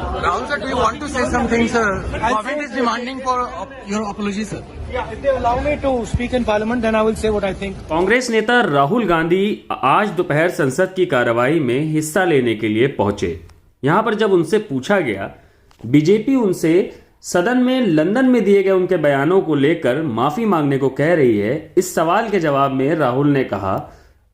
Rahul sir, do you want to say something, sir? Government is demanding for your apology, sir. Yeah, if they allow me to speak in Parliament, then I will say what I think. Congress नेता राहुल गांधी आज दोपहर संसद की कार्यवाही में हिस्सा लेने के लिए पहुंचे। यहां पर जब उनसे पूछा गया, बीजेपी उनसे सदन में लंदन में दिए गए उनके बयानों को लेकर माफी मांगने को कह रही है। इस सवाल के जवाब में राहुल ने कहा,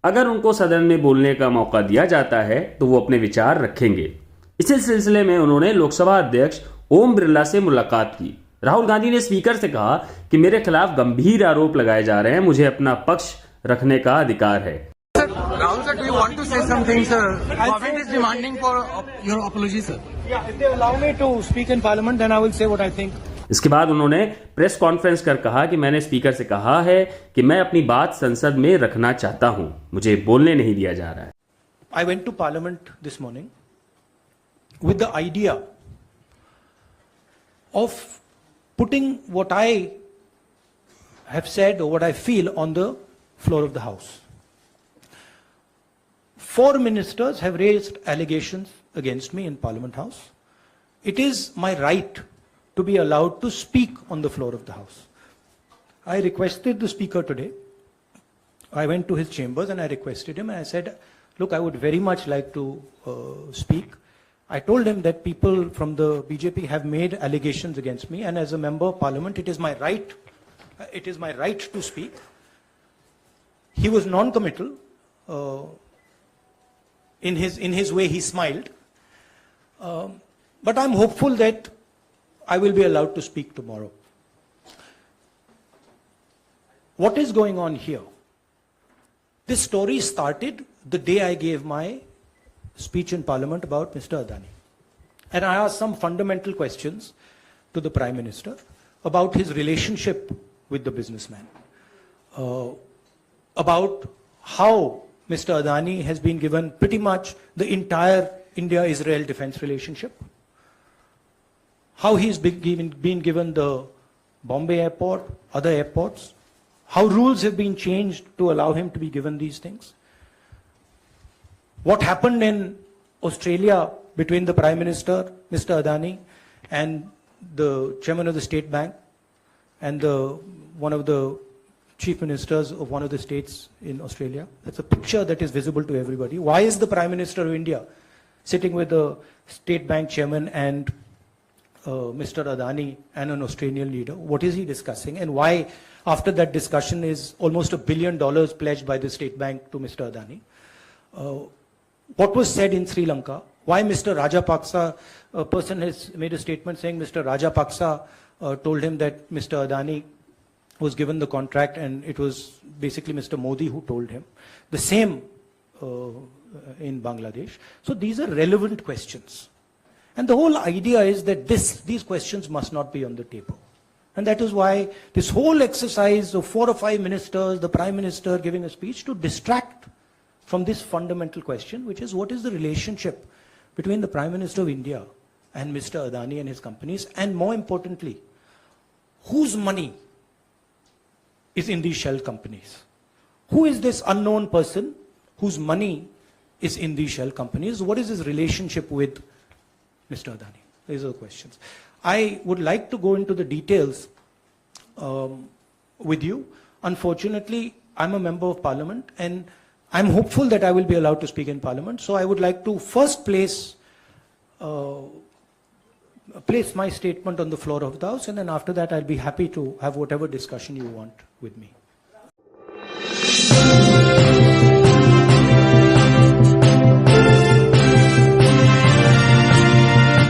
अगर उनको सदन में बोलने का मौका दिया जाता है तो वो अपने विचार रखेंगे। इसी सिलसिले में उन्होंने लोकसभा अध्यक्ष ओम बिरला से मुलाकात की। राहुल गांधी ने स्पीकर से कहा कि मेरे खिलाफ गंभीर आरोप लगाए जा रहे हैं, मुझे अपना पक्ष रखने का अधिकार है। Rahul sir, do you want to say something, sir? Government is demanding for your apology, sir. Yeah, if they allow me to speak in Parliament, then I will say what I think. इसके बाद उन्होंने press conference कर कहा कि मैंने speaker से कहा है कि मैं अपनी बात संसद में रखना चाहता हूं, मुझे बोलने नहीं दिया जा रहा है। I went to Parliament this morning with the idea of putting what I have said or what I feel on the floor of the House. 4 ministers have raised allegations against me in Parliament House. It is my right to be allowed to speak on the floor of the House. I requested the Speaker today. I went to his chambers and I requested him and I said, look, I would very much like to speak. I told him that people from the BJP have made allegations against me, and as a member of Parliament, it is my right to speak. He was non-committal. In his way, he smiled. But I'm hopeful that I will be allowed to speak tomorrow. What is going on here? This story started the day I gave my speech in Parliament about Mr. Adani. And I asked some fundamental questions to the Prime Minister about his relationship with the businessman, about how Mr. Adani has been given pretty much the entire India-Israel defense relationship, how he's been given the Bombay airport, other airports, how rules have been changed to allow him to be given these things. What happened in Australia between the Prime Minister, Mr. Adani, and the Chairman of the State Bank, and one of the Chief Ministers of one of the states in Australia. That's a picture that is visible to everybody. Why is the Prime Minister of India sitting with the State Bank Chairman and Mr. Adani and an Australian leader? What is he discussing? And why, after that discussion, is almost $1 billion pledged by the State Bank to Mr. Adani? What was said in Sri Lanka? Why Mr. Rajapaksa, a person has made a statement saying Mr. Rajapaksa told him that Mr. Adani was given the contract and it was basically Mr. Modi who told him. The same in Bangladesh. So these are relevant questions. And the whole idea is that these questions must not be on the table. And that is why this whole exercise of 4 or 5 ministers, the Prime Minister giving a speech, to distract from this fundamental question, which is what is the relationship between the Prime Minister of India and Mr. Adani and his companies, and more importantly, whose money is in these shell companies? Who is this unknown person whose money is in these shell companies? What is his relationship with Mr. Adani? These are the questions. I would like to go into the details with you. Unfortunately, I'm a member of Parliament and I'm hopeful that I will be allowed to speak in Parliament. So I would like to first place my statement on the floor of the House, and then after that I'll be happy to have whatever discussion you want with me.